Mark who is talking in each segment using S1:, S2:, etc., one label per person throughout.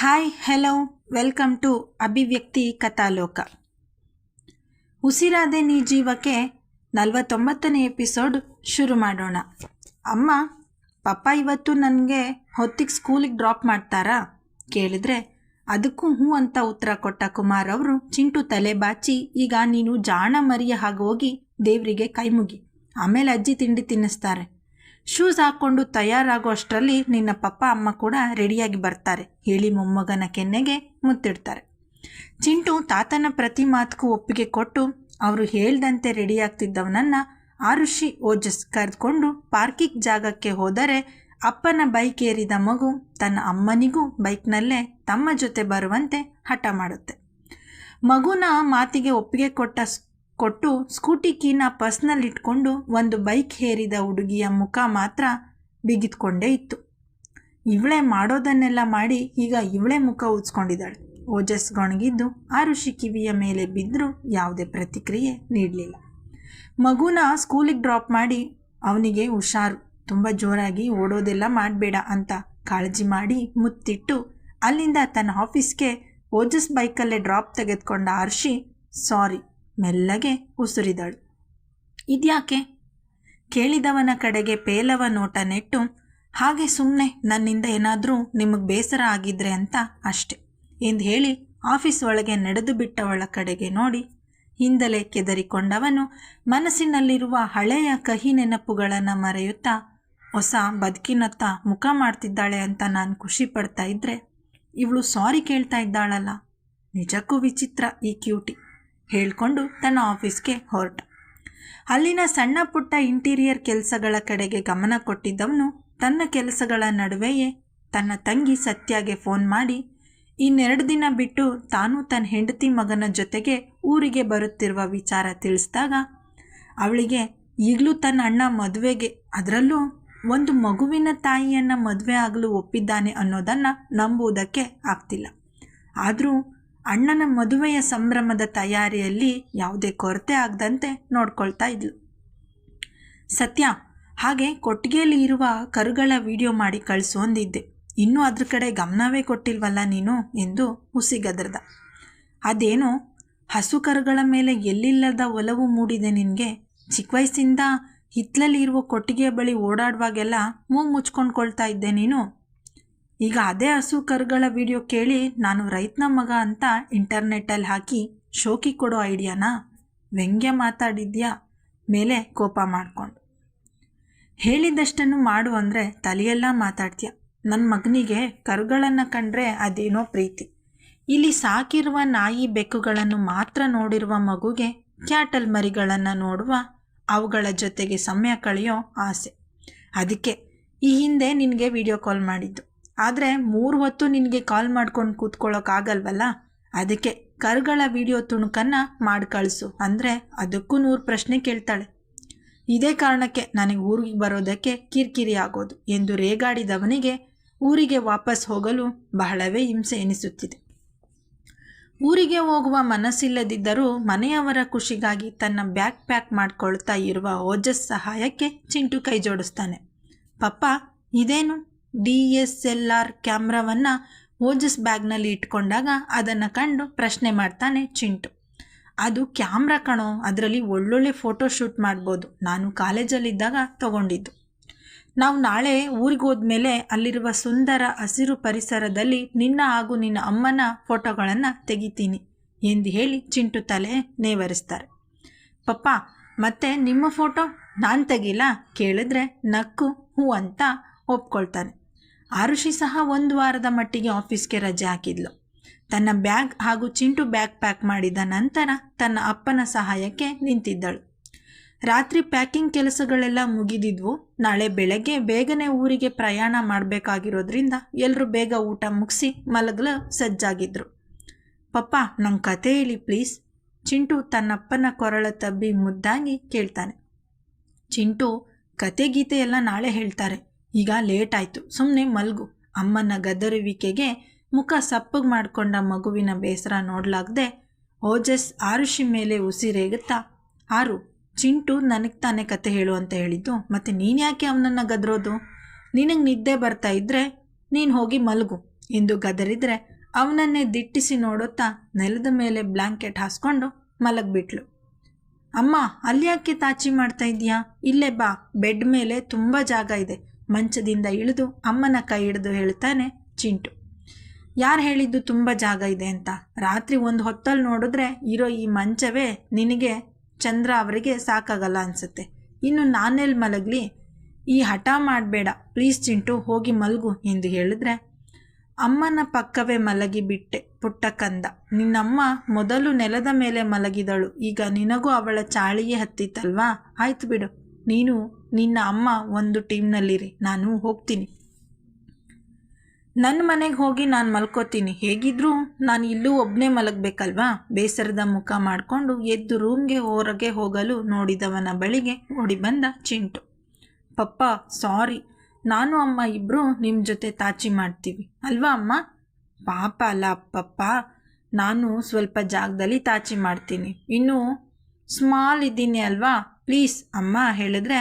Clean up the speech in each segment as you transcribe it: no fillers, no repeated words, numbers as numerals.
S1: Hi hello welcome to ಅಭಿವ್ಯಕ್ತಿ ಕಥಾಲೋಕ. ಉಸಿರಾದೆ ನೀ ಜೀವಕ್ಕೆ 49ನೇ ಎಪಿಸೋಡ್ ಶುರು ಮಾಡೋಣ. ಅಮ್ಮ, ಪಪ್ಪ ಇವತ್ತು ನನಗೆ ಹೊತ್ತಿಗೆ ಸ್ಕೂಲಿಗೆ ಡ್ರಾಪ್ ಮಾಡ್ತಾರಾ ಕೇಳಿದ್ರೆ ಅದಕ್ಕೂ ಹ್ಞೂ ಅಂತ ಉತ್ತರ ಕೊಟ್ಟ ಕುಮಾರ್ ಅವರು ಚಿಂಟು ತಲೆ ಬಾಚಿ, ಈಗ ನೀನು ಜಾಣ ಮರಿಯ ಹಾಗೋಗಿ ದೇವರಿಗೆ ಕೈ ಮುಗಿ, ಆಮೇಲೆ ಅಜ್ಜಿ ತಿಂಡಿ ತಿನ್ನಿಸ್ತಾರೆ. ಶೂಸ್ ಹಾಕ್ಕೊಂಡು ತಯಾರಾಗೋ ಅಷ್ಟರಲ್ಲಿ ನಿನ್ನ ಪಪ್ಪ ಅಮ್ಮ ಕೂಡ ರೆಡಿಯಾಗಿ ಬರ್ತಾರೆ ಹೇಳಿ ಮೊಮ್ಮಗನ ಕೆನ್ನೆಗೆ ಮುತ್ತಿಡ್ತಾರೆ. ಚಿಂಟು ತಾತನ ಪ್ರತಿ ಮಾತಕ್ಕೂ ಒಪ್ಪಿಗೆ ಕೊಟ್ಟು ಅವರು ಹೇಳ್ದಂತೆ ರೆಡಿಯಾಗ್ತಿದ್ದವನನ್ನು ಆರುಷಿ ಓಜಸ್ ಕರೆದುಕೊಂಡು ಪಾರ್ಕಿಂಗ್ ಜಾಗಕ್ಕೆ ಹೋದರೆ ಅಪ್ಪನ ಬೈಕ್ ಏರಿದ ಮಗು ತನ್ನ ಅಮ್ಮನಿಗೂ ಬೈಕ್ನಲ್ಲೇ ತಮ್ಮ ಜೊತೆ ಬರುವಂತೆ ಹಠ ಮಾಡುತ್ತೆ. ಮಗುನ ಮಾತಿಗೆ ಒಪ್ಪಿಗೆ ಕೊಟ್ಟು ಸ್ಕೂಟಿ ಕೀನ ಪರ್ಸ್ನಲ್ಲಿ ಇಟ್ಕೊಂಡು ಒಂದು ಬೈಕ್ ಹೇರಿದ ಹುಡುಗಿಯ ಮುಖ ಮಾತ್ರ ಬಿಗಿದ್ಕೊಂಡೇ ಇತ್ತು. ಇವಳೇ ಮಾಡೋದನ್ನೆಲ್ಲ ಮಾಡಿ ಈಗ ಇವಳೇ ಮುಖ ಉಜ್ಕೊಂಡಿದ್ದಾಳೆ. ಓಜಸ್ ಗೊಣಗಿದ್ದು ಆರುಷಿ ಕಿವಿಯ ಮೇಲೆ ಬಿದ್ದರೂ ಯಾವುದೇ ಪ್ರತಿಕ್ರಿಯೆ ನೀಡಲಿಲ್ಲ. ಮಗುನ ಸ್ಕೂಲಿಗೆ ಡ್ರಾಪ್ ಮಾಡಿ ಅವನಿಗೆ ಹುಷಾರು, ತುಂಬ ಜೋರಾಗಿ ಓಡೋದೆಲ್ಲ ಮಾಡಬೇಡ ಅಂತ ಕಾಳಜಿ ಮಾಡಿ ಮುತ್ತಿಟ್ಟು ಅಲ್ಲಿಂದ ತನ್ನ ಆಫೀಸ್ಗೆ ಓಜಸ್ ಬೈಕಲ್ಲೇ ಡ್ರಾಪ್ ತೆಗೆದುಕೊಂಡ ಆರುಷಿ ಸಾರಿ ಮೆಲ್ಲಗೆ ಉಸುರಿದಳು. ಇದ್ಯಾಕೆ ಕೇಳಿದವನ ಕಡೆಗೆ ಪೇಲವ ನೋಟ ನೆಟ್ಟು, ಹಾಗೆ ಸುಮ್ಮನೆ ನನ್ನಿಂದ ಏನಾದರೂ ನಿಮಗೆ ಬೇಸರ ಆಗಿದ್ರೆ ಅಂತ ಅಷ್ಟೆ ಎಂದು ಹೇಳಿ ಆಫೀಸ್ ಒಳಗೆ ನಡೆದು ಬಿಟ್ಟವಳ ಕಡೆಗೆ ನೋಡಿ ಹಿಂದಲೇ ಕೆದರಿಕೊಂಡವನು ಮನಸ್ಸಿನಲ್ಲಿರುವ ಹಳೆಯ ಕಹಿ ನೆನಪುಗಳನ್ನು ಮರೆಯುತ್ತಾ ಹೊಸ ಬದುಕಿನತ್ತ ಮುಖ ಮಾಡ್ತಿದ್ದಾಳೆ ಅಂತ ನಾನು ಖುಷಿ ಪಡ್ತಾ ಇದ್ದರೆ ಇವಳು ಸಾರಿ ಕೇಳ್ತಾ ಇದ್ದಾಳಲ್ಲ, ನಿಜಕ್ಕೂ ವಿಚಿತ್ರ ಈ ಕ್ಯೂಟಿ ಹೇಳ್ಕೊಂಡು ತನ್ನ ಆಫೀಸ್ಗೆ ಹೊರಟ. ಅಲ್ಲಿನ ಸಣ್ಣ ಪುಟ್ಟ ಇಂಟೀರಿಯರ್ ಕೆಲಸಗಳ ಕಡೆಗೆ ಗಮನ ಕೊಟ್ಟಿದ್ದವನು ತನ್ನ ಕೆಲಸಗಳ ನಡುವೆಯೇ ತನ್ನ ತಂಗಿ ಸತ್ಯಾಗೆ ಫೋನ್ ಮಾಡಿ 2 ದಿನ ಬಿಟ್ಟು ತಾನು ತನ್ನ ಹೆಂಡತಿ ಮಗನ ಜೊತೆಗೆ ಊರಿಗೆ ಬರುತ್ತಿರುವ ವಿಚಾರ ತಿಳಿಸಿದಾಗ ಅವಳಿಗೆ ಈಗಲೂ ತನ್ನ ಅಣ್ಣ ಮದುವೆಗೆ, ಅದರಲ್ಲೂ ಒಂದು ಮಗುವಿನ ತಾಯಿಯನ್ನು ಮದುವೆ ಆಗಲು ಒಪ್ಪಿದ್ದಾನೆ ಅನ್ನೋದನ್ನು ನಂಬುವುದಕ್ಕೆ ಆಗ್ತಿಲ್ಲ. ಆದರೂ ಅಣ್ಣನ ಮದುವೆಯ ಸಂಭ್ರಮದ ತಯಾರಿಯಲ್ಲಿ ಯಾವುದೇ ಕೊರತೆ ಆಗದಂತೆ ನೋಡ್ಕೊಳ್ತಾ ಇದ್ಲು. ಸತ್ಯ, ಹಾಗೆ ಕೊಟ್ಟಿಗೆಯಲ್ಲಿ ಇರುವ ಕರುಗಳ ವಿಡಿಯೋ ಮಾಡಿ ಕಳಿಸು ಅಂದಿದ್ದೆ, ಇನ್ನೂ ಅದ್ರ ಕಡೆ ಗಮನವೇ ಕೊಟ್ಟಿಲ್ವಲ್ಲ ನೀನು ಎಂದು ಹುಸಿಗದರ್ದ. ಅದೇನೋ ಹಸು ಕರುಗಳ ಮೇಲೆ ಎಲ್ಲಿಲ್ಲದ ಒಲವು ಮೂಡಿದೆ ನಿನಗೆ. ಚಿಕ್ಕ ವಯಸ್ಸಿಂದ ಹಿತ್ತಲಲ್ಲಿ ಇರುವ ಕೊಟ್ಟಿಗೆಯ ಬಳಿ ಓಡಾಡುವಾಗೆಲ್ಲ ಮೂಗು ಮುಚ್ಕೊಂಡ್ಕೊಳ್ತಾ ಇದ್ದೆ ನೀನು. ಈಗ ಅದೇ ಹಸು ಕರುಗಳ ವಿಡಿಯೋ ಕೇಳಿ ನಾನು ರೈತನ ಮಗ ಅಂತ ಇಂಟರ್ನೆಟ್ಟಲ್ಲಿ ಹಾಕಿ ಶೋಕಿ ಕೊಡೋ ಐಡಿಯಾನಾ? ವ್ಯಂಗ್ಯ ಮಾತಾಡಿದ್ಯಾ ಮೇಲೆ ಕೋಪ ಮಾಡಿಕೊಂಡು. ಹೇಳಿದಷ್ಟನ್ನು ಮಾಡು ಅಂದರೆ ತಲೆಯೆಲ್ಲ ಮಾತಾಡ್ತೀಯ. ನನ್ನ ಮಗನಿಗೆ ಕರುಗಳನ್ನು ಕಂಡ್ರೆ ಅದೇನೋ ಪ್ರೀತಿ. ಇಲ್ಲಿ ಸಾಕಿರುವ ನಾಯಿ ಬೆಕ್ಕುಗಳನ್ನು ಮಾತ್ರ ನೋಡಿರುವ ಮಗುಗೆ ಕ್ಯಾಟಲ್ ಮರಿಗಳನ್ನು ನೋಡುವ, ಅವುಗಳ ಜೊತೆಗೆ ಸಮಯ ಕಳೆಯೋ ಆಸೆ. ಅದಕ್ಕೆ ಈ ಹಿಂದೆ ನಿನಗೆ ವಿಡಿಯೋ ಕಾಲ್ ಮಾಡಿದ್ದು. ಆದರೆ 3 ಹೊತ್ತು ನಿನಗೆ ಕಾಲ್ ಮಾಡ್ಕೊಂಡು ಕೂತ್ಕೊಳ್ಳೋಕ್ಕಾಗಲ್ವಲ್ಲ, ಅದಕ್ಕೆ ಕರುಗಳ ವಿಡಿಯೋ ತುಣುಕನ್ನು ಮಾಡಿ ಕಳಿಸು ಅಂದರೆ ಅದಕ್ಕೂ 100 ಪ್ರಶ್ನೆ ಕೇಳ್ತಾಳೆ. ಇದೇ ಕಾರಣಕ್ಕೆ ನನಗೆ ಊರಿಗೆ ಬರೋದಕ್ಕೆ ಕಿರಿಕಿರಿ ಆಗೋದು ಎಂದು ರೇಗಾಡಿದವನಿಗೆ ಊರಿಗೆ ವಾಪಸ್ ಹೋಗಲು ಬಹಳವೇ ಹಿಂಸೆ ಎನಿಸುತ್ತಿದೆ. ಊರಿಗೆ ಹೋಗುವ ಮನಸ್ಸಿಲ್ಲದಿದ್ದರೂ ಮನೆಯವರ ಖುಷಿಗಾಗಿ ತನ್ನ ಬ್ಯಾಗ್ ಪ್ಯಾಕ್ ಮಾಡ್ಕೊಳ್ತಾ ಇರುವ ಓಜಸ್ ಸಹಾಯಕ್ಕೆ ಚಿಂಟು ಕೈ ಜೋಡಿಸ್ತಾನೆ. ಪಪ್ಪ, ಇದೇನು DSLR ಕ್ಯಾಮ್ರಾವನ್ನು ಓಜಸ್ ಬ್ಯಾಗ್ನಲ್ಲಿ ಇಟ್ಕೊಂಡಾಗ ಅದನ್ನು ಕಂಡು ಪ್ರಶ್ನೆ ಮಾಡ್ತಾನೆ ಚಿಂಟು. ಅದು ಕ್ಯಾಮ್ರಾ ಕಣೋ, ಅದರಲ್ಲಿ ಒಳ್ಳೊಳ್ಳೆ ಫೋಟೋ ಶೂಟ್ ಮಾಡ್ಬೋದು, ನಾನು ಕಾಲೇಜಲ್ಲಿದ್ದಾಗ ತಗೊಂಡಿದ್ದು. ನಾವು ನಾಳೆ ಊರಿಗೆ ಹೋದ್ಮೇಲೆ ಅಲ್ಲಿರುವ ಸುಂದರ ಹಸಿರು ಪರಿಸರದಲ್ಲಿ ನಿನ್ನ ಹಾಗೂ ನಿನ್ನ ಅಮ್ಮನ ಫೋಟೋಗಳನ್ನು ತೆಗಿತೀನಿ ಎಂದು ಹೇಳಿ ಚಿಂಟು ತಲೆ ನೇವರಿಸ್ತಾರೆ. ಪಪ್ಪ, ಮತ್ತೆ ನಿಮ್ಮ ಫೋಟೋ ನಾನು ತೆಗಿಲ್ಲ ಕೇಳಿದ್ರೆ ನಕ್ಕು ಹೂ ಅಂತ ಒಪ್ಕೊಳ್ತಾನೆ. ಆರುಷಿ ಸಹ 1 ವಾರದ ಮಟ್ಟಿಗೆ ಆಫೀಸ್ಗೆ ರಜೆ ಹಾಕಿದ್ಲು. ತನ್ನ ಬ್ಯಾಗ್ ಹಾಗೂ ಚಿಂಟು ಬ್ಯಾಗ್ ಪ್ಯಾಕ್ ಮಾಡಿದ ನಂತರ ತನ್ನ ಅಪ್ಪನ ಸಹಾಯಕ್ಕೆ ನಿಂತಿದ್ದಳು. ರಾತ್ರಿ ಪ್ಯಾಕಿಂಗ್ ಕೆಲಸಗಳೆಲ್ಲ ಮುಗಿದಿದ್ವು. ನಾಳೆ ಬೆಳಗ್ಗೆ ಬೇಗನೆ ಊರಿಗೆ ಪ್ರಯಾಣ ಮಾಡಬೇಕಾಗಿರೋದ್ರಿಂದ ಎಲ್ಲರೂ ಬೇಗ ಊಟ ಮುಗಿಸಿ ಮಲಗಲು ಸಜ್ಜಾಗಿದ್ರು. ಪಪ್ಪ, ನಂಗೆ ಕತೆ ಹೇಳಿ ಪ್ಲೀಸ್, ಚಿಂಟು ತನ್ನಪ್ಪನ ಕೊರಳ ತಬ್ಬಿ ಮುದ್ದಾಗಿ ಕೇಳ್ತಾನೆ. ಚಿಂಟು, ಕತೆ ಗೀತೆ ಎಲ್ಲ ನಾಳೆ ಹೇಳ್ತಾರೆ, ಈಗ ಲೇಟ್ ಆಯಿತು, ಸುಮ್ಮನೆ ಮಲ್ಗು. ಅಮ್ಮನ ಗದರುವಿಕೆಗೆ ಮುಖ ಸಪ್ಪಗೆ ಮಾಡಿಕೊಂಡ ಮಗುವಿನ ಬೇಸರ ನೋಡಲಾಗದೆ ಓಜಸ್ ಆರುಷಿ ಮೇಲೆ ಉಸಿರೇಗುತ್ತಾ, ಆರು, ಚಿಂಟು ನನಗೆ ತಾನೇ ಕತೆ ಹೇಳು ಅಂತ ಹೇಳಿದ್ದು, ಮತ್ತು ನೀನು ಯಾಕೆ ಅವನನ್ನು ಗದರೋದು? ನಿನಗೆ ನಿದ್ದೆ ಬರ್ತಾ ಇದ್ದರೆ ನೀನು ಹೋಗಿ ಮಲಗು ಎಂದು ಗದರಿದ್ರೆ ಅವನನ್ನೇ ದಿಟ್ಟಿಸಿ ನೋಡುತ್ತಾ ನೆಲದ ಮೇಲೆ ಬ್ಲ್ಯಾಂಕೆಟ್ ಹಾಸ್ಕೊಂಡು ಮಲಗಿಬಿಟ್ಲು. ಅಮ್ಮ, ಅಲ್ಯಾಕೆ ತಾಚಿ ಮಾಡ್ತಾ ಇದೀಯಾ? ಇಲ್ಲೇ ಬಾ, ಬೆಡ್ ಮೇಲೆ ತುಂಬ ಜಾಗ ಇದೆ. ಮಂಚದಿಂದ ಇಳಿದು ಅಮ್ಮನ ಕೈ ಹಿಡಿದು ಹೇಳ್ತಾನೆ ಚಿಂಟು. ಯಾರು ಹೇಳಿದ್ದು ತುಂಬ ಜಾಗ ಇದೆ ಅಂತ? ರಾತ್ರಿ ಒಂದು ಹೊತ್ತಲ್ಲಿ ನೋಡಿದ್ರೆ ಇರೋ ಈ ಮಂಚವೇ ನಿನಗೆ ಚಂದ್ರ ಅವರಿಗೆ ಸಾಕಾಗಲ್ಲ ಅನಿಸುತ್ತೆ. ಇನ್ನು ನಾನೆಲ್ಲಿ ಮಲಗಲಿ? ಈ ಹಠ ಮಾಡಬೇಡ ಪ್ಲೀಸ್ ಚಿಂಟು, ಹೋಗಿ ಮಲಗು ಎಂದು ಹೇಳಿದ್ರೆ ಅಮ್ಮನ ಪಕ್ಕವೇ ಮಲಗಿಬಿಟ್ಟೆ ಪುಟ್ಟ ಕಂದ. ನಿನ್ನಮ್ಮ ಮೊದಲು ನೆಲದ ಮೇಲೆ ಮಲಗಿದಳು, ಈಗ ನಿನಗೂ ಅವಳ ಚಾಳಿಗೆ ಹತ್ತಿತ್ತಲ್ವಾ? ಆಯ್ತು ಬಿಡು, ನೀನು ನಿನ್ನ ಅಮ್ಮ ಒಂದು ಟೀಮ್ನಲ್ಲಿರಿ, ನಾನು ಹೋಗ್ತೀನಿ. ನನ್ನ ಮನೆಗೆ ಹೋಗಿ ನಾನು ಮಲ್ಕೋತೀನಿ. ಹೇಗಿದ್ರೂ ನಾನು ಇಲ್ಲೂ ಒಬ್ಬನೇ ಮಲಗಬೇಕಲ್ವಾ? ಬೇಸರದ ಮುಖ ಮಾಡಿಕೊಂಡು ಎದ್ದು ರೂಮ್ಗೆ ಹೊರಗೆ ಹೋಗಲು ನೋಡಿದವನ ಬಳಿಗೆ ಓಡಿ ಬಂದ ಚಿಂಟು. ಪಪ್ಪ ಸಾರಿ, ನಾನು ಅಮ್ಮ ಇಬ್ಬರು ನಿಮ್ಮ ಜೊತೆ ತಾಚಿ ಮಾಡ್ತೀವಿ ಅಲ್ವಾ ಅಮ್ಮ? ಪಾಪ ಅಲ್ಲ ಪಪ್ಪ, ನಾನು ಸ್ವಲ್ಪ ಜಾಗದಲ್ಲಿ ತಾಚಿ ಮಾಡ್ತೀನಿ, ಇನ್ನೂ ಸ್ಮಾಲ್ ಇದ್ದೀನಿ ಅಲ್ವಾ, ಪ್ಲೀಸ್ ಅಮ್ಮ ಹೇಳಿದ್ರೆ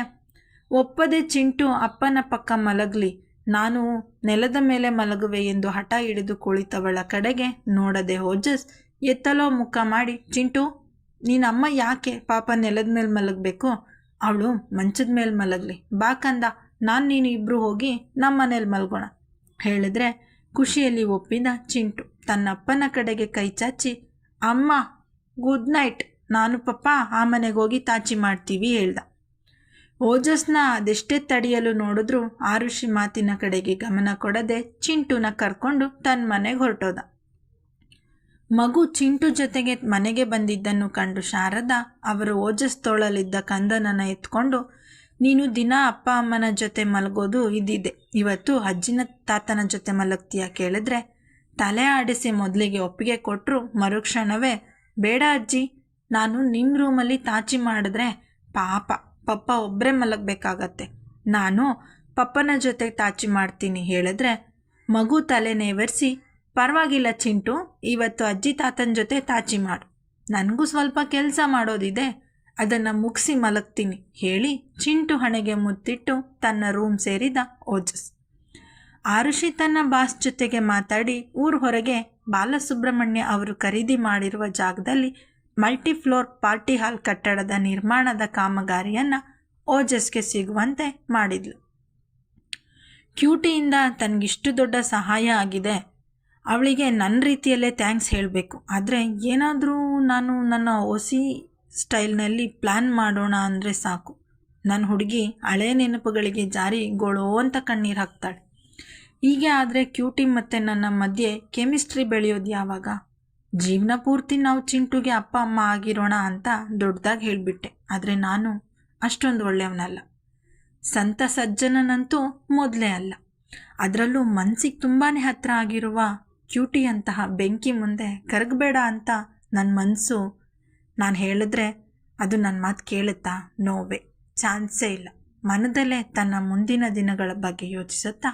S1: ಒಪ್ಪದೆ ಚಿಂಟು ಅಪ್ಪನ ಪಕ್ಕ ಮಲಗಲಿ, ನಾನು ನೆಲದ ಮೇಲೆ ಮಲಗುವೆ ಎಂದು ಹಠ ಹಿಡಿದು ಕುಳಿತವಳ ಕಡೆಗೆ ನೋಡದೆ ಓಜಸ್ ಎತ್ತಲೋ ಮುಖ ಮಾಡಿ, ಚಿಂಟು ನೀನಮ್ಮ ಯಾಕೆ ಪಾಪ ನೆಲದ ಮೇಲೆ ಮಲಗಬೇಕು? ಅವಳು ಮಂಚದ ಮೇಲೆ ಮಲಗಲಿ, ಬಾ ಕಂದ, ನಾನು ನೀನು ಇಬ್ಬರು ಹೋಗಿ ನಮ್ಮ ಮನೇಲಿ ಮಲ್ಗೋಣ ಹೇಳಿದ್ರೆ ಖುಷಿಯಲ್ಲಿ ಒಪ್ಪಿದ ಚಿಂಟು ತನ್ನಪ್ಪನ ಕಡೆಗೆ ಕೈ ಚಾಚಿ, ಅಮ್ಮ ಗುಡ್ ನೈಟ್, ನಾನು ಪಪ್ಪ ಆ ಮನೆಗೆ ಹೋಗಿ ತಾಚಿ ಮಾಡ್ತೀವಿ ಹೇಳ್ದ. ಓಜಸ್ನ ಅದೆಷ್ಟೇ ತಡೆಯಲು ನೋಡಿದ್ರು ಆರುಷಿ ಮಾತಿನ ಕಡೆಗೆ ಗಮನ ಕೊಡದೆ ಚಿಂಟುನ ಕರ್ಕೊಂಡು ತನ್ನ ಮನೆಗೆ ಹೊರಟೋದ. ಮಗು ಚಿಂಟು ಜೊತೆಗೆ ಮನೆಗೆ ಬಂದಿದ್ದನ್ನು ಕಂಡು ಶಾರದಾ ಅವರು ಓಜಸ್ ತೋಳಲಿದ್ದ ಕಂದನನ್ನು ಎತ್ಕೊಂಡು, ನೀನು ದಿನ ಅಪ್ಪ ಅಮ್ಮನ ಜೊತೆ ಮಲಗೋದು ಇದ್ದಿದೆ, ಇವತ್ತು ಅಜ್ಜಿನ ತಾತನ ಜೊತೆ ಮಲಗ್ತೀಯ ಕೇಳಿದ್ರೆ ತಲೆ ಆಡಿಸಿ ಮೊದಲಿಗೆ ಒಪ್ಪಿಗೆ ಕೊಟ್ಟರು. ಮರುಕ್ಷಣವೇ ಬೇಡ ಅಜ್ಜಿ, ನಾನು ನಿಮ್ಮ ರೂಮಲ್ಲಿ ತಾಚಿ ಮಾಡಿದ್ರೆ ಪಾಪ ಪಪ್ಪ ಒಬ್ಬರೇ ಮಲಗಬೇಕಾಗತ್ತೆ, ನಾನು ಪಪ್ಪನ ಜೊತೆ ತಾಚಿ ಮಾಡ್ತೀನಿ ಹೇಳಿದ್ರೆ ಮಗು ತಲೆ ನೇವರಿಸಿ, ಪರವಾಗಿಲ್ಲ ಚಿಂಟು, ಇವತ್ತು ಅಜ್ಜಿ ತಾತನ ಜೊತೆ ತಾಚಿ ಮಾಡು, ನನಗೂ ಸ್ವಲ್ಪ ಕೆಲಸ ಮಾಡೋದಿದೆ, ಅದನ್ನು ಮುಗಿಸಿ ಮಲಗ್ತೀನಿ ಹೇಳಿ ಚಿಂಟು ಹಣೆಗೆ ಮುತ್ತಿಟ್ಟು ತನ್ನ ರೂಮ್ ಸೇರಿದ ಓಜಸ್. ಆರುಷಿ ತನ್ನ ಬಾಸ್ ಜೊತೆಗೆ ಮಾತಾಡಿ ಊರ ಹೊರಗೆ ಬಾಲಸುಬ್ರಹ್ಮಣ್ಯ ಅವರು ಖರೀದಿ ಮಾಡಿರುವ ಜಾಗದಲ್ಲಿ ಮಲ್ಟಿಫ್ಲೋರ್ ಪಾರ್ಟಿ ಹಾಲ್ ಕಟ್ಟಡದ ನಿರ್ಮಾಣದ ಕಾಮಗಾರಿಯನ್ನು ಓಜಸ್ಗೆ ಸಿಗುವಂತೆ ಮಾಡಿದ್ಲು. ಕ್ಯೂಟಿಯಿಂದ ತನಗಿಷ್ಟು ದೊಡ್ಡ ಸಹಾಯ ಆಗಿದೆ, ಅವಳಿಗೆ ನನ್ನ ರೀತಿಯಲ್ಲೇ ಥ್ಯಾಂಕ್ಸ್ ಹೇಳಬೇಕು, ಆದರೆ ಏನಾದರೂ ನಾನು ನನ್ನ ಹೊಸಿ ಸ್ಟೈಲ್ನಲ್ಲಿ ಪ್ಲ್ಯಾನ್ ಮಾಡೋಣ ಅಂದರೆ ಸಾಕು, ನನ್ನ ಹುಡುಗಿ ಹಳೆ ನೆನಪುಗಳಿಗೆ ಜಾರಿ ಗೊಳೋ ಅಂತ ಕಣ್ಣೀರು ಹಾಕ್ತಾಳೆ. ಹೀಗೆ ಆದರೆ ಕ್ಯೂಟಿ ಮತ್ತು ನನ್ನ ಮಧ್ಯೆ ಕೆಮಿಸ್ಟ್ರಿ ಬೆಳೆಯೋದು ಯಾವಾಗ? ಜೀವನ ಪೂರ್ತಿ ನಾವು ಚಿಂಟುಗೆ ಅಪ್ಪ ಅಮ್ಮ ಆಗಿರೋಣ ಅಂತ ದೊಡ್ಡದಾಗಿ ಹೇಳಿಬಿಟ್ಟೆ, ಆದರೆ ನಾನು ಅಷ್ಟೊಂದು ಒಳ್ಳೆಯವನಲ್ಲ, ಸಂತ ಸಜ್ಜನನಂತೂ ಮೊದಲೇ ಅಲ್ಲ. ಅದರಲ್ಲೂ ಮನಸ್ಸಿಗೆ ತುಂಬಾ ಹತ್ತಿರ ಆಗಿರುವ ಕ್ಯೂಟಿಯಂತಹ ಬೆಂಕಿ ಮುಂದೆ ಕರಗಬೇಡ ಅಂತ ನನ್ನ ಮನಸ್ಸು ನಾನು ಹೇಳಿದ್ರೆ ಅದು ನನ್ನ ಮಾತು ಕೇಳುತ್ತಾ? ನೋವೇ, ಚಾನ್ಸೇ ಇಲ್ಲ. ಮನದಲ್ಲೇ ತನ್ನ ಮುಂದಿನ ದಿನಗಳ ಬಗ್ಗೆ ಯೋಚಿಸುತ್ತಾ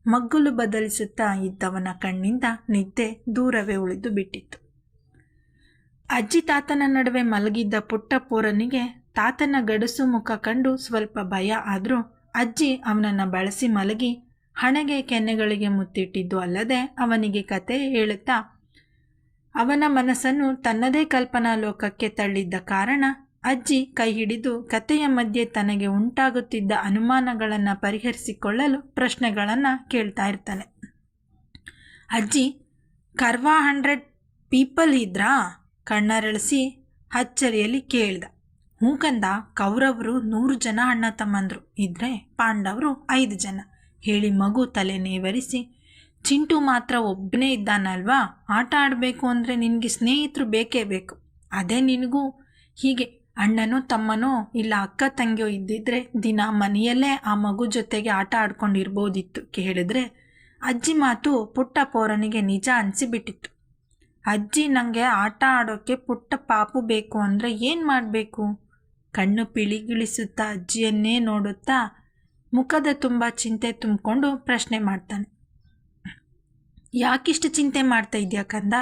S1: ಮಗ್ಗುಲು ಬದಲಿಸುತ್ತಾ ಇದ್ದವನ ಕಣ್ಣಿಂದ ನಿದ್ದೆ ದೂರವೇ ಉಳಿದು ಬಿಟ್ಟಿತ್ತು. ಅಜ್ಜಿ ತಾತನ ನಡುವೆ ಮಲಗಿದ್ದ ಪುಟ್ಟ ಪೋರನಿಗೆ ತಾತನ ಗಡಸು ಮುಖ ಕಂಡು ಸ್ವಲ್ಪ ಭಯ ಆದರೂ ಅಜ್ಜಿ ಅವನನ್ನು ಬಳಸಿ ಮಲಗಿ ಹಣೆಗೆ ಕೆನ್ನೆಗಳಿಗೆ ಮುತ್ತಿಟ್ಟಿದ್ದು ಅಲ್ಲದೆ ಅವನಿಗೆ ಕತೆ ಹೇಳುತ್ತಾ ಅವನ ಮನಸ್ಸನ್ನು ತನ್ನದೇ ಕಲ್ಪನಾ ಲೋಕಕ್ಕೆ ತಳ್ಳಿದ್ದ ಕಾರಣ ಅಜ್ಜಿ ಕೈ ಹಿಡಿದು ಕತೆಯ ಮಧ್ಯೆ ತನಗೆ ಉಂಟಾಗುತ್ತಿದ್ದ ಅನುಮಾನಗಳನ್ನು ಪರಿಹರಿಸಿಕೊಳ್ಳಲು ಪ್ರಶ್ನೆಗಳನ್ನು ಕೇಳ್ತಾ ಇರ್ತಾನೆ. ಅಜ್ಜಿ, ಕರ್ವಾ 100 ಪೀಪಲ್ ಇದ್ರಾ? ಕಣ್ಣರಳಿಸಿ ಅಚ್ಚರಿಯಲ್ಲಿ ಕೇಳ್ದ. ಹ್ಞೂ ಕಂದ, ಕೌರವರು 100 ಜನ ಅಣ್ಣ ತಮ್ಮಂದರು ಇದ್ದರೆ ಪಾಂಡವರು 5 ಜನ ಹೇಳಿ ಮಗು ತಲೆ ನೇವರಿಸಿ, ಚಿಂಟು ಮಾತ್ರ ಒಬ್ಬನೇ ಇದ್ದಾನಲ್ವಾ, ಆಟ ಆಡಬೇಕು ಅಂದರೆ ನಿನಗೆ ಸ್ನೇಹಿತರು ಬೇಕೇ ಬೇಕು, ಅದೇ ನಿನಗೂ ಹೀಗೆ ಅಣ್ಣನೋ ತಮ್ಮನೋ ಇಲ್ಲ ಅಕ್ಕ ತಂಗಿಯೋ ಇದ್ದಿದ್ರೆ ದಿನ ಮನೆಯಲ್ಲೇ ಆ ಮಗು ಜೊತೆಗೆ ಆಟ ಆಡ್ಕೊಂಡಿರ್ಬೋದಿತ್ತು ಕೇಳಿದ್ರೆ ಅಜ್ಜಿ ಮಾತು ಪುಟ್ಟ ಪೋರನಿಗೆ ನಿಜ ಅನಿಸಿಬಿಟ್ಟಿತ್ತು. ಅಜ್ಜಿ, ನನಗೆ ಆಟ ಆಡೋಕ್ಕೆ ಪುಟ್ಟ ಪಾಪು ಬೇಕು ಅಂದರೆ ಏನು ಮಾಡಬೇಕು? ಕಣ್ಣು ಪಿಳಿಗಿಳಿಸುತ್ತಾ ಅಜ್ಜಿಯನ್ನೇ ನೋಡುತ್ತಾ ಮುಖದ ತುಂಬ ಚಿಂತೆ ತುಂಬಿಕೊಂಡು ಪ್ರಶ್ನೆ ಮಾಡ್ತಾನೆ. ಯಾಕಿಷ್ಟು ಚಿಂತೆ ಮಾಡ್ತಾ ಇದೆಯಾ ಕಂದ?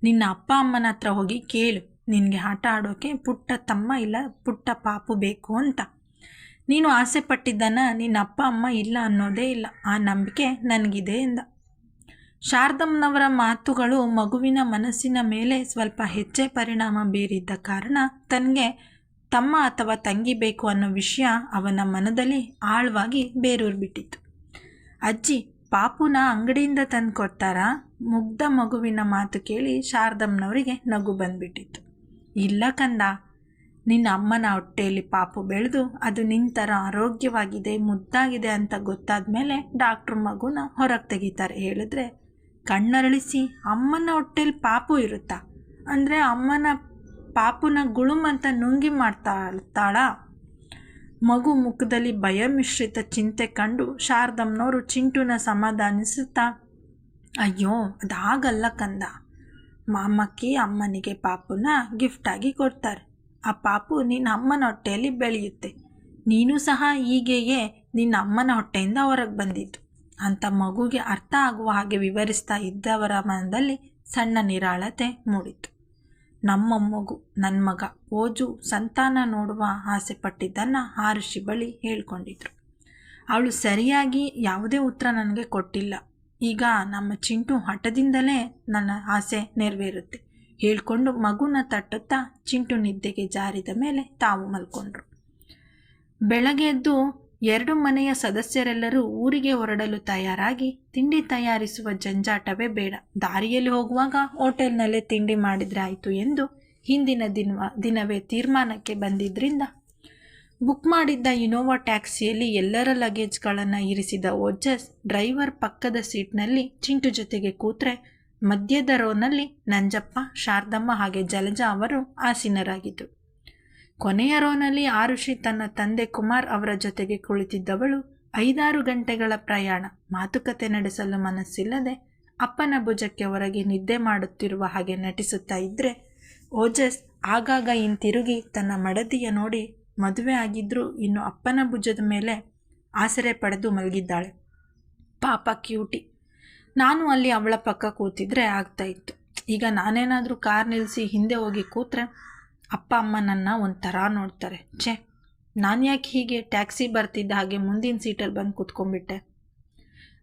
S1: ನಿನ್ನ ಅಪ್ಪ ಅಮ್ಮನ ಹತ್ರ ಹೋಗಿ ಕೇಳು, ನಿನಗೆ ಆಟ ಆಡೋಕ್ಕೆ ಪುಟ್ಟ ತಮ್ಮ ಇಲ್ಲ ಪುಟ್ಟ ಪಾಪು ಬೇಕು ಅಂತ. ನೀನು ಆಸೆ ಪಟ್ಟಿದ್ದನ್ನು ನಿನ್ನ ಅಪ್ಪ ಅಮ್ಮ ಇಲ್ಲ ಅನ್ನೋದೇ ಇಲ್ಲ, ಆ ನಂಬಿಕೆ ನನಗಿದೆ ಎಂದ. ಶಾರದಮ್ಮನವರ ಮಾತುಗಳು ಮಗುವಿನ ಮನಸ್ಸಿನ ಮೇಲೆ ಸ್ವಲ್ಪ ಹೆಚ್ಚೇ ಪರಿಣಾಮ ಬೀರಿದ್ದ ಕಾರಣ ತನಗೆ ತಮ್ಮ ಅಥವಾ ತಂಗಿ ಬೇಕು ಅನ್ನೋ ವಿಷಯ ಅವನ ಮನದಲ್ಲಿ ಆಳವಾಗಿ ಬೇರೂರ್ಬಿಟ್ಟಿತ್ತು. ಅಜ್ಜಿ, ಪಾಪುನ ಅಂಗಡಿಯಿಂದ ತಂದು ಕೊಡ್ತಾರಾ? ಮುಗ್ಧ ಮಗುವಿನ ಮಾತು ಕೇಳಿ ಶಾರದಮ್ಮನವರಿಗೆ ನಗು ಬಂದ್ಬಿಟ್ಟಿತ್ತು. ಇಲ್ಲ ಕಂದ, ನಿನ್ನ ಅಮ್ಮನ ಹೊಟ್ಟೆಯಲ್ಲಿ ಪಾಪು ಬೆಳೆದು ಅದು ನಿನ್ನ ಥರ ಆರೋಗ್ಯವಾಗಿದೆ, ಮುದ್ದಾಗಿದೆ ಅಂತ ಗೊತ್ತಾದ ಮೇಲೆ ಡಾಕ್ಟ್ರು ಮಗುನ ಹೊರಗೆ ತೆಗಿತಾರೆ. ಹೇಳಿದ್ರೆ ಕಣ್ಣರಳಿಸಿ ಅಮ್ಮನ ಹೊಟ್ಟೆಯಲ್ಲಿ ಪಾಪು ಇರುತ್ತಾ? ಅಂದರೆ ಅಮ್ಮನ ಪಾಪುನ ಗುಳುಮ್ ಅಂತ ನುಂಗಿ ಮಾಡ್ತಾಳ? ಮಗು ಮುಖದಲ್ಲಿ ಭಯ ಮಿಶ್ರಿತ ಚಿಂತೆ ಕಂಡು ಶಾರದಮ್ಮನವರು ಚಿಂಟುನ ಸಮಾಧಾನಿಸುತ್ತಾ, ಅಯ್ಯೋ ಅದಾಗಲ್ಲ ಕಂದ, ಮಾಮಕ್ಕಿ ಅಮ್ಮನಿಗೆ ಪಾಪುನ ಗಿಫ್ಟಾಗಿ ಕೊಡ್ತಾರೆ. ಆ ಪಾಪು ನಿನ್ನ ಅಮ್ಮನ ಹೊಟ್ಟೆಯಲ್ಲಿ ಬೆಳೆಯುತ್ತೆ. ನೀನು ಸಹ ಹೀಗೆಯೇ ನಿನ್ನ ಅಮ್ಮನ ಹೊಟ್ಟೆಯಿಂದ ಹೊರಗೆ ಬಂದಿದ್ದು ಅಂತ ಮಗುಗೆ ಅರ್ಥ ಆಗುವ ಹಾಗೆ ವಿವರಿಸ್ತಾ ಇದ್ದವರ ಮನದಲ್ಲಿ ಸಣ್ಣ ನಿರಾಳತೆ ಮೂಡಿತು. ನಮ್ಮ ಮಗು, ನನ್ನ ಮಗ ಓಜು ಸಂತಾನ ನೋಡುವ ಆಸೆ ಪಟ್ಟಿದ್ದನ್ನು ಆರುಷಿ ಬಳಿ ಹೇಳ್ಕೊಂಡಿದ್ರು. ಅವಳು ಸರಿಯಾಗಿ ಯಾವುದೇ ಉತ್ತರ ನನಗೆ ಕೊಟ್ಟಿಲ್ಲ. ಈಗ ನಮ್ಮ ಚಿಂಟು ಹಠದಿಂದಲೇ ನನ್ನ ಆಸೆ ನೆರವೇರುತ್ತೆ ಹೇಳ್ಕೊಂಡು ಮಗುನ ತಟ್ಟುತ್ತಾ ಚಿಂಟು ನಿದ್ದೆಗೆ ಜಾರಿದ ಮೇಲೆ ತಾವು ಮಲ್ಕೊಂಡ್ರು. ಬೆಳಗ್ಗೆ ಎದ್ದು ಎರಡು ಮನೆಯ ಸದಸ್ಯರೆಲ್ಲರೂ ಊರಿಗೆ ಹೊರಡಲು ತಯಾರಾಗಿ ತಿಂಡಿ ತಯಾರಿಸುವ ಜಂಜಾಟವೇ ಬೇಡ, ದಾರಿಯಲ್ಲಿ ಹೋಗುವಾಗ ಹೋಟೆಲ್ನಲ್ಲೇ ತಿಂಡಿ ಮಾಡಿದರೆ ಆಯಿತು ಎಂದು ಹಿಂದಿನ ದಿನವೇ ತೀರ್ಮಾನಕ್ಕೆ ಬಂದಿದ್ದರಿಂದ ಬುಕ್ ಮಾಡಿದ್ದ ಇನೋವಾ ಟ್ಯಾಕ್ಸಿಯಲ್ಲಿ ಎಲ್ಲರ ಲಗೇಜ್ಗಳನ್ನು ಇರಿಸಿದ ಓಜಸ್ ಡ್ರೈವರ್ ಪಕ್ಕದ ಸೀಟ್ನಲ್ಲಿ ಚಿಂಟು ಜೊತೆಗೆ ಕೂತ್ರೆ ಮಧ್ಯದ ರೋನಲ್ಲಿ ನಂಜಪ್ಪ, ಶಾರದಮ್ಮ ಹಾಗೆ ಜಲಜಾ ಅವರು ಆಸೀನರಾಗಿದ್ದರು. ಕೊನೆಯ ರೋನಲ್ಲಿ ಆರುಷಿ ತನ್ನ ತಂದೆ ಕುಮಾರ್ ಅವರ ಜೊತೆಗೆ ಕುಳಿತಿದ್ದವಳು 5-6 ಗಂಟೆಗಳ ಪ್ರಯಾಣ ಮಾತುಕತೆ ನಡೆಸಲು ಮನಸ್ಸಿಲ್ಲದೆ ಅಪ್ಪನ ಭುಜಕ್ಕೆ ಹೊರಗೆ ನಿದ್ದೆ ಮಾಡುತ್ತಿರುವ ಹಾಗೆ ನಟಿಸುತ್ತಾ ಇದ್ದರೆ ಓಜಸ್ ಆಗಾಗ ಹಿಂತಿರುಗಿ ತನ್ನ ಮಡದಿಯ ನೋಡಿ ಮದುವೆ ಆಗಿದ್ದರೂ ಇನ್ನು ಅಪ್ಪನ ಭುಜದ ಮೇಲೆ ಆಸರೆ ಪಡೆದು ಮಲಗಿದ್ದಾಳೆ. ಪಾಪ ಕ್ಯೂಟಿ. ನಾನು ಅಲ್ಲಿ ಅವಳ ಪಕ್ಕ ಕೂತಿದ್ರೆ ಆಗ್ತಾಯಿತ್ತು. ಈಗ ನಾನೇನಾದರೂ ಕಾರ್ ನಿಲ್ಲಿಸಿ ಹಿಂದೆ ಹೋಗಿ ಕೂತ್ರೆ ಅಪ್ಪ ಅಮ್ಮ ನನ್ನ ಒಂಥರ ನೋಡ್ತಾರೆ. ನಾನು ಯಾಕೆ ಹೀಗೆ ಟ್ಯಾಕ್ಸಿ ಬರ್ತಿದ್ದ ಹಾಗೆ ಮುಂದಿನ ಸೀಟಲ್ಲಿ ಬಂದು ಕೂತ್ಕೊಂಡ್ಬಿಟ್ಟೆ?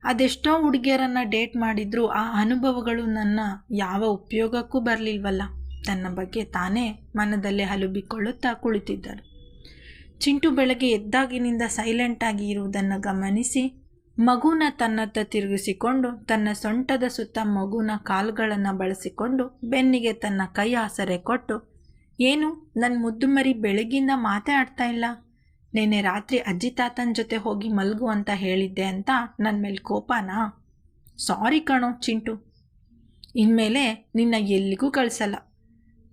S1: ಅದೆಷ್ಟೋ ಹುಡುಗಿಯರನ್ನು ಡೇಟ್ ಮಾಡಿದರೂ ಆ ಅನುಭವಗಳು ನನ್ನ ಯಾವ ಉಪಯೋಗಕ್ಕೂ ಬರಲಿಲ್ವಲ್ಲ. ತನ್ನ ಬಗ್ಗೆ ತಾನೇ ಮನದಲ್ಲೇ ಹಲುಬಿಕೊಳ್ಳುತ್ತಾ ಕುಳಿತಿದ್ದರು. ಚಿಂಟು ಬೆಳಗ್ಗೆ ಎದ್ದಾಗಿನಿಂದ ಸೈಲೆಂಟಾಗಿ ಇರುವುದನ್ನು ಗಮನಿಸಿ ಮಗುನ ತನ್ನತ್ತ ತಿರುಗಿಸಿಕೊಂಡು ತನ್ನ ಸೊಂಟದ ಸುತ್ತ ಮಗುನ ಕಾಲುಗಳನ್ನು ಬಳಸಿಕೊಂಡು ಬೆನ್ನಿಗೆ ತನ್ನ ಕೈ ಆಸರೆ ಕೊಟ್ಟು, ಏನು ನನ್ನ ಮುದ್ದು ಮರಿ ಬೆಳಗ್ಗಿಂದ ಮಾತೇ ಆಡ್ತಾ ಇಲ್ಲ? ನೆನ್ನೆ ರಾತ್ರಿ ಅಜ್ಜಿ ತಾತನ ಜೊತೆ ಹೋಗಿ ಮಲಗು ಅಂತ ಹೇಳಿದ್ದೆ ಅಂತ ನನ್ನ ಮೇಲೆ ಕೋಪನಾ? ಸಾರಿ ಕಣೋ ಚಿಂಟು, ಇನ್ಮೇಲೆ ನಿನ್ನ ಎಲ್ಲಿಗೂ ಕಳಿಸಲ್ಲ.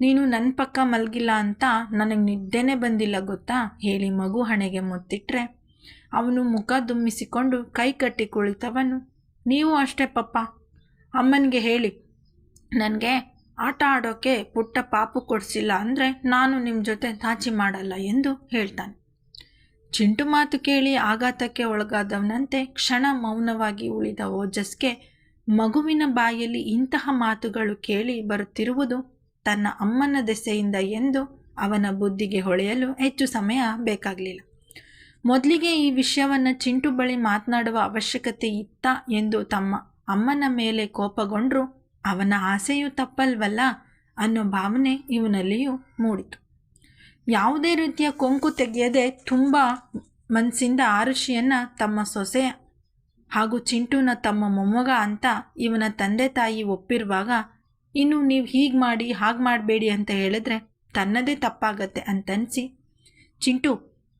S1: ನೀನು ನನ್ನ ಪಕ್ಕ ಮಲಗಿಲ್ಲ ಅಂತ ನನಗೆ ನಿದ್ದೆನೇ ಬಂದಿಲ್ಲ ಗೊತ್ತಾ ಹೇಳಿ ಮಗು ಹಣೆಗೆ ಮುತ್ತಿಟ್ರೆ ಅವನು ಮುಖ ದುಮ್ಮಿಸಿಕೊಂಡು ಕೈ ಕಟ್ಟಿ ಕುಳಿತವನು, ನೀವು ಅಷ್ಟೇ ಪಪ್ಪ, ಅಮ್ಮನಿಗೆ ಹೇಳಿ ನನಗೆ ಆಟ ಆಡೋಕ್ಕೆ ಪುಟ್ಟ ಪಾಪು ಕೊಡಿಸಿಲ್ಲ ಅಂದರೆ ನಾನು ನಿಮ್ಮ ಜೊತೆ ತಾಚಿ ಮಾಡಲ್ಲ ಎಂದು ಹೇಳ್ತಾನೆ. ಚಿಂಟು ಮಾತು ಕೇಳಿ ಆಘಾತಕ್ಕೆ ಒಳಗಾದವನಂತೆ ಕ್ಷಣ ಮೌನವಾಗಿ ಉಳಿದ ಓಜಸ್ಗೆ ಮಗುವಿನ ಬಾಯಲ್ಲಿ ಇಂತಹ ಮಾತುಗಳು ಕೇಳಿ ಬರುತ್ತಿರುವುದು ತನ್ನ ಅಮ್ಮನ ದೆಸೆಯಿಂದ ಎಂದು ಅವನ ಬುದ್ಧಿಗೆ ಹೊಳೆಯಲು ಹೆಚ್ಚು ಸಮಯ ಬೇಕಾಗಲಿಲ್ಲ. ಮೊದಲಿಗೆ ಈ ವಿಷಯವನ್ನು ಚಿಂಟು ಬಳಿ ಮಾತನಾಡುವ ಅವಶ್ಯಕತೆ ಇತ್ತ ಎಂದು ತಮ್ಮ ಅಮ್ಮನ ಮೇಲೆ ಕೋಪಗೊಂಡ್ರು ಅವನ ಆಸೆಯೂ ತಪ್ಪಲ್ವಲ್ಲ ಅನ್ನೋ ಭಾವನೆ ಇವನಲ್ಲಿಯೂ ಮೂಡಿತು. ಯಾವುದೇ ರೀತಿಯ ಕೊಂಕು ತೆಗೆಯದೆ ತುಂಬ ಮನಸ್ಸಿಂದ ಆರುಷಿಯನ್ನು ತಮ್ಮ ಸೊಸೆ ಹಾಗೂ ಚಿಂಟುನ ತಮ್ಮ ಮೊಮ್ಮಗ ಅಂತ ಇವನ ತಂದೆ ತಾಯಿ ಒಪ್ಪಿರುವಾಗ ಇನ್ನು ನೀವು ಹೀಗೆ ಮಾಡಿ ಹಾಗೆ ಮಾಡಬೇಡಿ ಅಂತ ಹೇಳಿದ್ರೆ ತನ್ನದೇ ತಪ್ಪಾಗತ್ತೆ ಅಂತನಿಸಿ, ಚಿಂಟು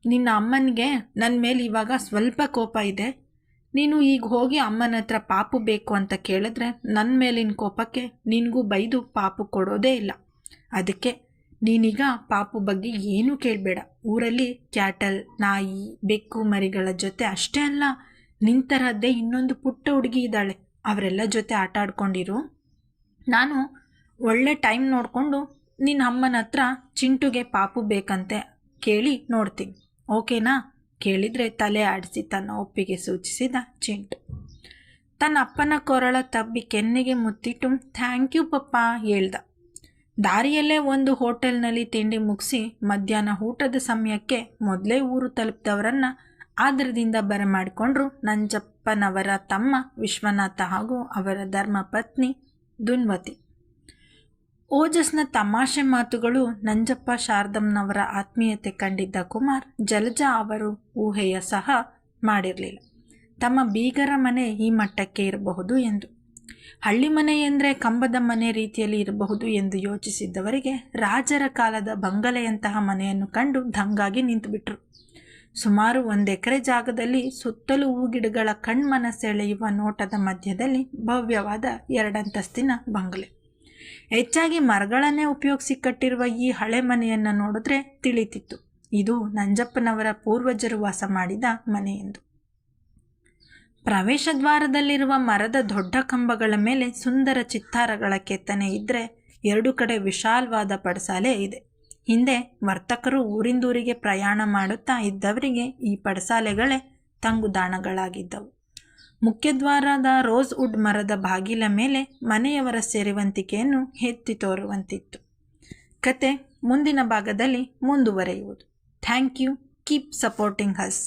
S1: ನಿನ್ನ ಅಮ್ಮನಿಗೆ ನನ್ನ ಮೇಲೆ ಇವಾಗ ಸ್ವಲ್ಪ ಕೋಪ ಇದೆ, ನೀನು ಈಗ ಹೋಗಿ ಅಮ್ಮನ ಹತ್ರ ಪಾಪು ಬೇಕು ಅಂತ ಕೇಳಿದ್ರೆ ನನ್ನ ಮೇಲಿನ ಕೋಪಕ್ಕೆ ನಿನಗೂ ಬೈದು ಪಾಪು ಕೊಡೋದೇ ಇಲ್ಲ. ಅದಕ್ಕೆ ನೀನೀಗ ಪಾಪು ಬಗ್ಗೆ ಏನೂ ಕೇಳಬೇಡ. ಊರಲ್ಲಿ ಕ್ಯಾಟಲ್, ನಾಯಿ, ಬೆಕ್ಕು ಮರಿಗಳ ಜೊತೆ ಅಷ್ಟೇ ಅಲ್ಲ, ನಿನ್ನ ತರದ್ದೇ ಇನ್ನೊಂದು ಪುಟ್ಟ ಹುಡುಗಿ ಇದ್ದಾಳೆ, ಅವರೆಲ್ಲ ಜೊತೆ ಆಟ ಆಡ್ಕೊಂಡಿರು. ನಾನು ಒಳ್ಳೆ ಟೈಮ್ ನೋಡಿಕೊಂಡು ನಿನ್ನ ಅಮ್ಮನ ಹತ್ರ ಚಿಂಟುಗೆ ಪಾಪು ಬೇಕಂತೆ ಕೇಳಿ ನೋಡ್ತೀನಿ, ಓಕೆನಾ? ಕೇಳಿದರೆ ತಲೆ ಆಡಿಸಿ ತನ್ನ ಒಪ್ಪಿಗೆ ಸೂಚಿಸಿದ ಚಿಂಟು. ತನ್ನ ಅಪ್ಪನ ಕೊರಳ ತಬ್ಬಿ ಕೆನ್ನೆಗೆ ಮುತ್ತಿಟ್ಟು ಥ್ಯಾಂಕ್ ಯು ಪಪ್ಪ ಹೇಳ್ದ. ದಾರಿಯಲ್ಲೇ ಒಂದು ಹೋಟೆಲ್ನಲ್ಲಿ ತಿಂಡಿ ಮುಗಿಸಿ ಮಧ್ಯಾಹ್ನ ಊಟದ ಸಮಯಕ್ಕೆ ಮೊದಲೇ ಊರು ತಲುಪಿದವರನ್ನು ಆದರದಿಂದ ಬರಮಾಡಿಕೊಂಡ್ರು ನಂಜಪ್ಪ, ನಂಜಪ್ಪನವರ ತಮ್ಮ ವಿಶ್ವನಾಥ ಹಾಗೂ ಅವರ ಧರ್ಮಪತ್ನಿ ದುನ್ವತಿ. ಓಜಸ್ನ ತಮಾಷೆ ಮಾತುಗಳು ನಂಜಪ್ಪ ಶಾರದಮ್ಮನವರ ಆತ್ಮೀಯತೆ ಕಂಡಿದ್ದ ಕುಮಾರ್ ಜಲಜಾ ಅವರು ಊಹೆಯ ಸಹ ಮಾಡಿರಲಿಲ್ಲ ತಮ್ಮ ಬೀಗರ ಮನೆ ಈ ಮಟ್ಟಕ್ಕೆ ಇರಬಹುದು ಎಂದು. ಹಳ್ಳಿ ಮನೆ ಎಂದರೆ ಕಂಬದ ಮನೆ ರೀತಿಯಲ್ಲಿ ಇರಬಹುದು ಎಂದು ಯೋಚಿಸಿದ್ದವರಿಗೆ ರಾಜರ ಕಾಲದ ಬಂಗಲೆಯಂತಹ ಮನೆಯನ್ನು ಕಂಡು ದಂಗಾಗಿ ನಿಂತುಬಿಟ್ರು. ಸುಮಾರು 1 ಎಕರೆ ಜಾಗದಲ್ಲಿ ಸುತ್ತಲೂ ಹೂಗಿಡಗಳ ಕಣ್ಮನ ಸೆಳೆಯುವ ನೋಟದ ಮಧ್ಯದಲ್ಲಿ ಭವ್ಯವಾದ 2 ಅಂತಸ್ತಿನ ಬಂಗಲೆ. ಹೆಚ್ಚಾಗಿ ಮರಗಳನ್ನೇ ಉಪಯೋಗಿಸಿ ಕಟ್ಟಿರುವ ಈ ಹಳೆ ಮನೆಯನ್ನು ನೋಡಿದ್ರೆ ತಿಳಿತಿತ್ತು ಇದು ನಂಜಪ್ಪನವರ ಪೂರ್ವಜರು ವಾಸ ಮಾಡಿದ ಮನೆ ಎಂದು. ಪ್ರವೇಶ ದ್ವಾರದಲ್ಲಿರುವ ಮರದ ದೊಡ್ಡ ಕಂಬಗಳ ಮೇಲೆ ಸುಂದರ ಚಿತ್ತಾರಗಳ ಕೆತ್ತನೆ ಇದ್ದರೆ 2 ಕಡೆ ವಿಶಾಲವಾದ ಪಡಸಾಲೆ ಇದೆ. ಹಿಂದೆ ವರ್ತಕರು ಊರಿಂದೂರಿಗೆ ಪ್ರಯಾಣ ಮಾಡುತ್ತಾ ಇದ್ದವರಿಗೆ ಈ ಪಡಸಾಲೆಗಳೇ ತಂಗುದಾಣಗಳಾಗಿದ್ದವು. ಮುಖ್ಯದ್ವಾರದ ರೋಸ್ ವುಡ್ ಮರದ ಬಾಗಿಲ ಮೇಲೆ ಮನೆಯವರ ಸೇರುವಂತಿಕೆಯನ್ನು ಎತ್ತಿ ತೋರುವಂತಿತ್ತು. ಕತೆ ಮುಂದಿನ ಭಾಗದಲ್ಲಿ ಮುಂದುವರೆಯುವುದು. Thank you. Keep supporting us.